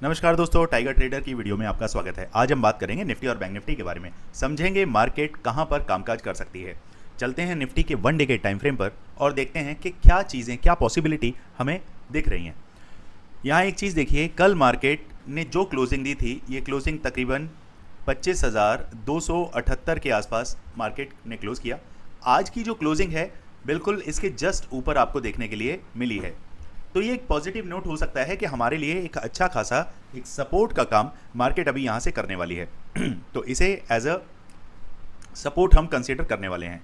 नमस्कार दोस्तों, tiger trader की वीडियो में आपका स्वागत है। आज हम बात करेंगे निफ्टी और बैंक निफ्टी के बारे में। समझेंगे मार्केट कहां पर कामकाज कर सकती है। चलते हैं निफ्टी के 1 डे के टाइम फ्रेम पर और देखते हैं कि क्या चीज़ें, क्या पॉसिबिलिटी हमें दिख रही हैं। यहाँ एक चीज़ देखिए, कल मार्केट ने जो क्लोजिंग दी थी, ये क्लोजिंग तकरीबन 25,278 के आसपास मार्केट ने क्लोज किया। आज की जो क्लोजिंग है बिल्कुल इसके जस्ट ऊपर आपको देखने के लिए मिली है। तो ये एक पॉजिटिव नोट हो सकता है कि हमारे लिए एक अच्छा खासा एक सपोर्ट का काम मार्केट अभी यहाँ से करने वाली है। तो इसे एज अ सपोर्ट हम कंसीडर करने वाले हैं।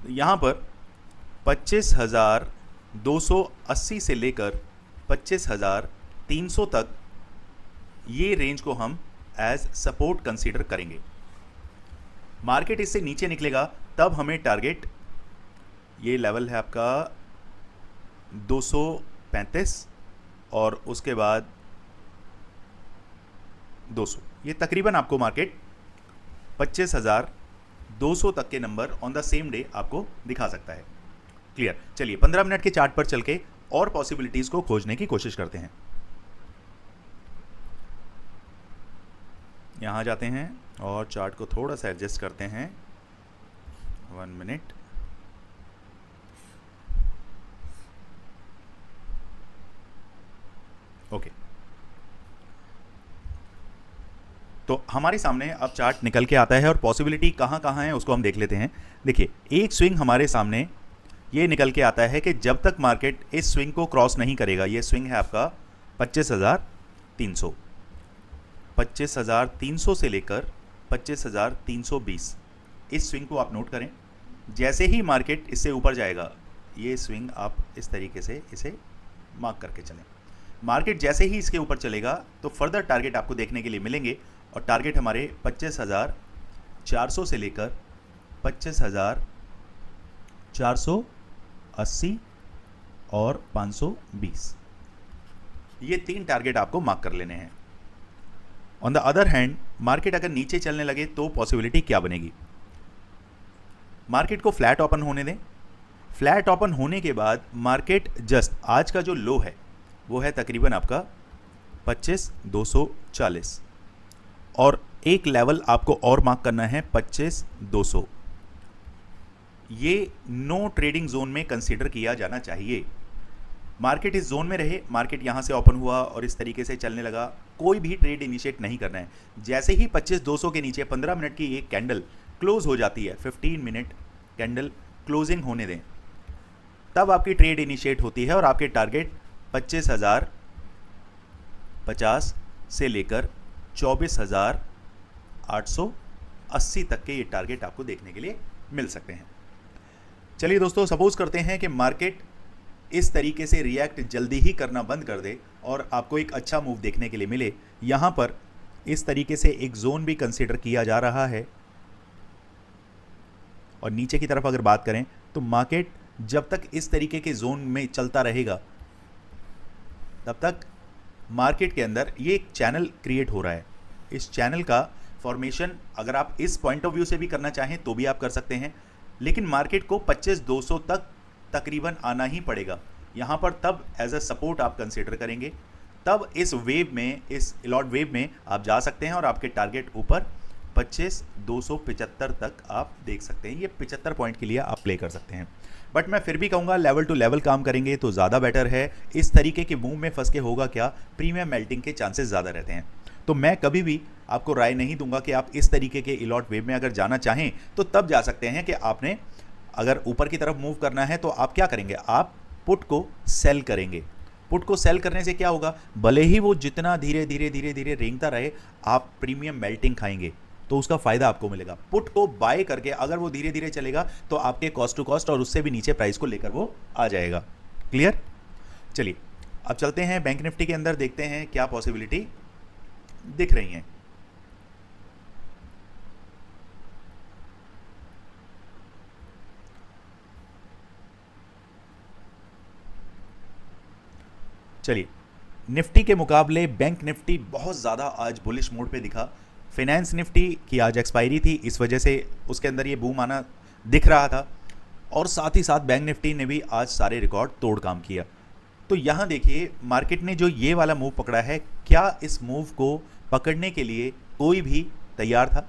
यहाँ पर 25,280 से लेकर 25,300 तक ये रेंज को हम एज सपोर्ट कंसीडर करेंगे। मार्केट इससे नीचे निकलेगा तब हमें टारगेट, ये लेवल है आपका 235 और उसके बाद 200, ये तकरीबन आपको मार्केट 25,200 तक के number on the same day आपको दिखा सकता है। क्लियर। चलिए 15 मिनट के चार्ट पर चल के और पॉसिबिलिटीज को खोजने की कोशिश करते हैं। यहां जाते हैं और चार्ट को थोड़ा सा एडजस्ट करते हैं। 1 मिनट। ओके, तो हमारे सामने अब चार्ट निकल के आता है और पॉसिबिलिटी कहाँ कहाँ है उसको हम देख लेते हैं। देखिए, एक स्विंग हमारे सामने ये निकल के आता है कि जब तक मार्केट इस स्विंग को क्रॉस नहीं करेगा, ये स्विंग है आपका 25,300, 25,300 से लेकर 25,320, इस स्विंग को आप नोट करें। जैसे ही मार्केट इससे ऊपर जाएगा, ये स्विंग आप इस तरीके से इसे मार्क करके चलें। मार्केट जैसे ही इसके ऊपर चलेगा तो फर्दर टारगेट आपको देखने के लिए मिलेंगे और टारगेट हमारे 25,400 से लेकर 25,480 और 520, ये 3 टारगेट आपको मार्क कर लेने हैं। On the other hand, market अगर नीचे चलने लगे तो पॉसिबिलिटी क्या बनेगी। मार्केट को फ्लैट ओपन होने दें। फ्लैट ओपन होने के बाद मार्केट जस्ट आज का जो लो है वो है तकरीबन आपका 25,240 और एक लेवल आपको और मार्क करना है 25,200। ये नो ट्रेडिंग जोन में कंसीडर किया जाना चाहिए। मार्केट इस जोन में रहे, मार्केट यहाँ से ओपन हुआ और इस तरीके से चलने लगा, कोई भी ट्रेड इनिशिएट नहीं करना है। जैसे ही 25,200 के नीचे 15 मिनट की एक कैंडल क्लोज हो जाती है, 15 मिनट कैंडल क्लोजिंग होने दें, तब आपकी ट्रेड इनिशिएट होती है और आपके टारगेट 25,050 से लेकर 24,880 तक के ये टारगेट आपको देखने के लिए मिल सकते हैं। चलिए दोस्तों, सपोज करते हैं कि मार्केट इस तरीके से रिएक्ट जल्दी ही करना बंद कर दे और आपको एक अच्छा मूव देखने के लिए मिले। यहाँ पर इस तरीके से एक जोन भी कंसीडर किया जा रहा है और नीचे की तरफ अगर बात करें तो मार्केट जब तक इस तरीके के जोन में चलता रहेगा तब तक मार्केट के अंदर ये एक चैनल क्रिएट हो रहा है। इस चैनल का फॉर्मेशन अगर आप इस पॉइंट ऑफ व्यू से भी करना चाहें तो भी आप कर सकते हैं, लेकिन मार्केट को 25,200 तक तकरीबन आना ही पड़ेगा। यहाँ पर तब एज अ सपोर्ट आप कंसीडर करेंगे, तब इस वेव में, इस इलॉट वेव में आप जा सकते हैं और आपके टारगेट ऊपर 25,275 तक आप देख सकते हैं। ये 75 पॉइंट के लिए आप प्ले कर सकते हैं, बट मैं फिर भी कहूँगा लेवल टू लेवल काम करेंगे तो ज़्यादा बेटर है। इस तरीके के मूव में फंस के होगा क्या, प्रीमियम मेल्टिंग के चांसेस ज़्यादा रहते हैं। तो मैं कभी भी आपको राय नहीं दूंगा कि आप इस तरीके के इलॉट वेव में अगर जाना चाहें तो तब जा सकते हैं कि आपने अगर ऊपर की तरफ मूव करना है तो आप क्या करेंगे, आप पुट को सेल करेंगे। पुट को सेल करने से क्या होगा, भले ही वो जितना धीरे धीरे धीरे धीरे रेंगता रहे, आप प्रीमियम मेल्टिंग खाएंगे तो उसका फायदा आपको मिलेगा। पुट को बाय करके अगर वो धीरे धीरे चलेगा तो आपके कॉस्ट टू कॉस्ट और उससे भी नीचे प्राइस को लेकर वो आ जाएगा। क्लियर। चलिए अब चलते हैं बैंक निफ्टी के अंदर, देखते हैं क्या पॉसिबिलिटी दिख रही हैं। चलिए, निफ्टी के मुकाबले बैंक निफ्टी बहुत ज़्यादा आज बुलिश मोड पे दिखा। फाइनेंस निफ्टी की आज एक्सपायरी थी, इस वजह से उसके अंदर ये बूम आना दिख रहा था और साथ ही साथ बैंक निफ्टी ने भी आज सारे रिकॉर्ड तोड़ काम किया। तो यहाँ देखिए मार्केट ने जो ये वाला मूव पकड़ा है, क्या इस मूव को पकड़ने के लिए कोई भी तैयार था?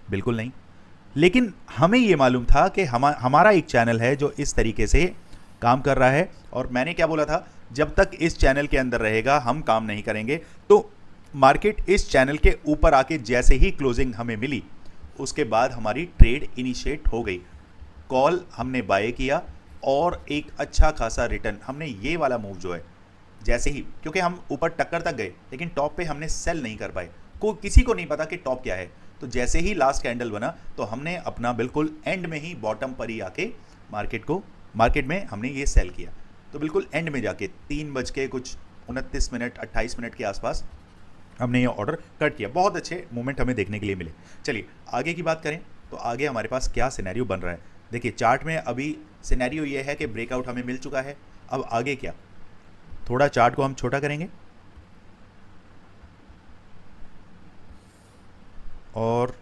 बिल्कुल नहीं। लेकिन हमें ये मालूम था कि हमारा एक चैनल है जो इस तरीके से काम कर रहा है, और मैंने क्या बोला था, जब तक इस चैनल के अंदर रहेगा हम काम नहीं करेंगे। तो मार्केट इस चैनल के ऊपर आके जैसे ही क्लोजिंग हमें मिली, उसके बाद हमारी ट्रेड इनिशिएट हो गई, कॉल हमने बाय किया और एक अच्छा खासा रिटर्न हमने, ये वाला मूव जो है जैसे ही, क्योंकि हम ऊपर टक्कर तक गए लेकिन टॉप पे हमने सेल नहीं कर पाए, किसी को नहीं पता कि टॉप क्या है, तो जैसे ही लास्ट कैंडल बना तो हमने अपना बिल्कुल एंड में ही बॉटम पर ही आके मार्केट में हमने ये सेल किया। तो बिल्कुल एंड में जाके 3:29 28 मिनट के आसपास हमने ये ऑर्डर कट किया। बहुत अच्छे मूवमेंट हमें देखने के लिए मिले। चलिए आगे की बात करें तो आगे हमारे पास क्या सिनेरियो बन रहा है। देखिए चार्ट में अभी सिनेरियो ये है कि ब्रेकआउट हमें मिल चुका है। अब आगे क्या, थोड़ा चार्ट को हम छोटा करेंगे और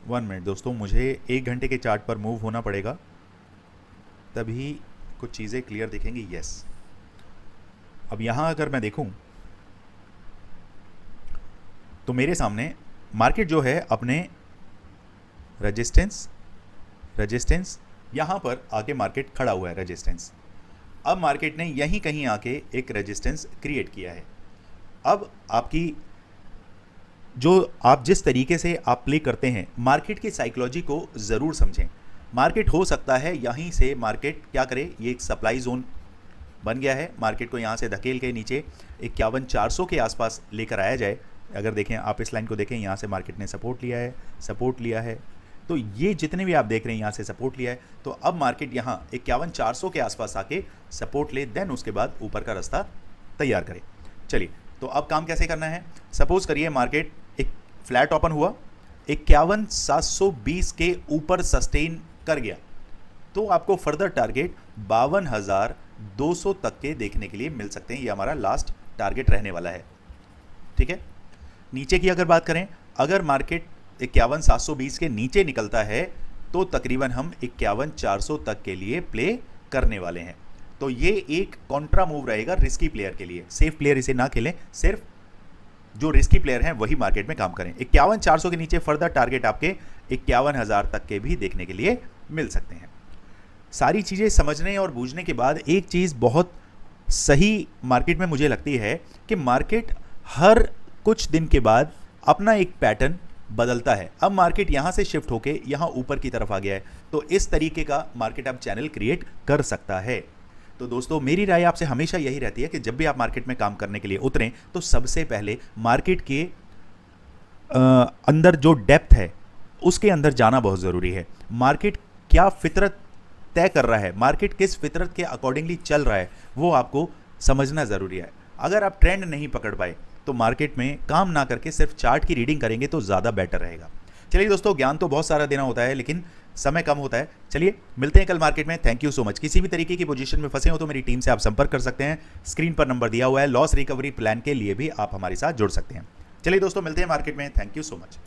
वन मिनट दोस्तों, मुझे 1 घंटे के चार्ट पर मूव होना पड़ेगा, तभी कुछ चीज़ें क्लियर दिखेंगी। यस, अब यहाँ अगर मैं देखूँ तो मेरे सामने मार्केट जो है अपने रेजिस्टेंस यहाँ पर आके मार्केट खड़ा हुआ है, रेजिस्टेंस। अब मार्केट ने यहीं कहीं आके एक रेजिस्टेंस क्रिएट किया है। अब आपकी जो आप जिस तरीके से आप प्ले करते हैं, मार्केट की साइकोलॉजी को ज़रूर समझें। मार्केट हो सकता है यहीं से मार्केट क्या करे, ये एक सप्लाई जोन बन गया है, मार्केट को यहाँ से धकेल के नीचे 51,400 के आसपास लेकर आया जाए। अगर देखें आप इस लाइन को देखें, यहाँ से मार्केट ने सपोर्ट लिया है, तो ये जितने भी आप देख रहे हैं यहाँ से सपोर्ट लिया है। तो अब मार्केट यहाँ 51,400 के आसपास आके सपोर्ट ले, देन उसके बाद ऊपर का रास्ता तैयार करे। चलिए, तो अब काम कैसे करना है। सपोज करिए मार्केट एक फ्लैट ओपन हुआ, 51,720 के ऊपर सस्टेन कर गया, तो आपको फर्दर टारगेट 52,200 तक के देखने के लिए मिल सकते हैं। ये हमारा लास्ट टारगेट रहने वाला है। ठीक है, नीचे की अगर बात करें, अगर मार्केट 51,720 के नीचे निकलता है तो तकरीबन हम 51,400 तक के लिए प्ले करने वाले हैं। तो ये एक कॉन्ट्रा मूव रहेगा रिस्की प्लेयर के लिए। सेफ प्लेयर इसे ना खेलें, सिर्फ जो रिस्की प्लेयर हैं वही मार्केट में काम करें। 51,400 के नीचे फर्दर टारगेट आपके 51,000 तक के भी देखने के लिए मिल सकते हैं। सारी चीज़ें समझने और बूझने के बाद एक चीज़ बहुत सही मार्केट में मुझे लगती है कि मार्केट हर कुछ दिन के बाद अपना एक पैटर्न बदलता है। अब मार्केट यहाँ से शिफ्ट होके यहाँ ऊपर की तरफ आ गया है, तो इस तरीके का मार्केट अब चैनल क्रिएट कर सकता है। तो दोस्तों मेरी राय आपसे हमेशा यही रहती है कि जब भी आप मार्केट में काम करने के लिए उतरें तो सबसे पहले मार्केट के अंदर जो डेप्थ है उसके अंदर जाना बहुत ज़रूरी है। मार्केट क्या फितरत तय कर रहा है, मार्केट किस फितरत के अकॉर्डिंगली चल रहा है, वो आपको समझना ज़रूरी है। अगर आप ट्रेंड नहीं पकड़ पाए तो मार्केट में काम ना करके सिर्फ चार्ट की रीडिंग करेंगे तो ज़्यादा बेटर रहेगा। चलिए दोस्तों, ज्ञान तो बहुत सारा देना होता है लेकिन समय कम होता है। चलिए मिलते हैं कल मार्केट में। Thank you so much. किसी भी तरीके की पोजीशन में फंसे हो तो मेरी टीम से आप संपर्क कर सकते हैं। स्क्रीन पर नंबर दिया हुआ है। लॉस रिकवरी प्लान के लिए भी आप हमारे साथ जुड़ सकते हैं। चलिए दोस्तों, मिलते हैं मार्केट में। Thank you so much.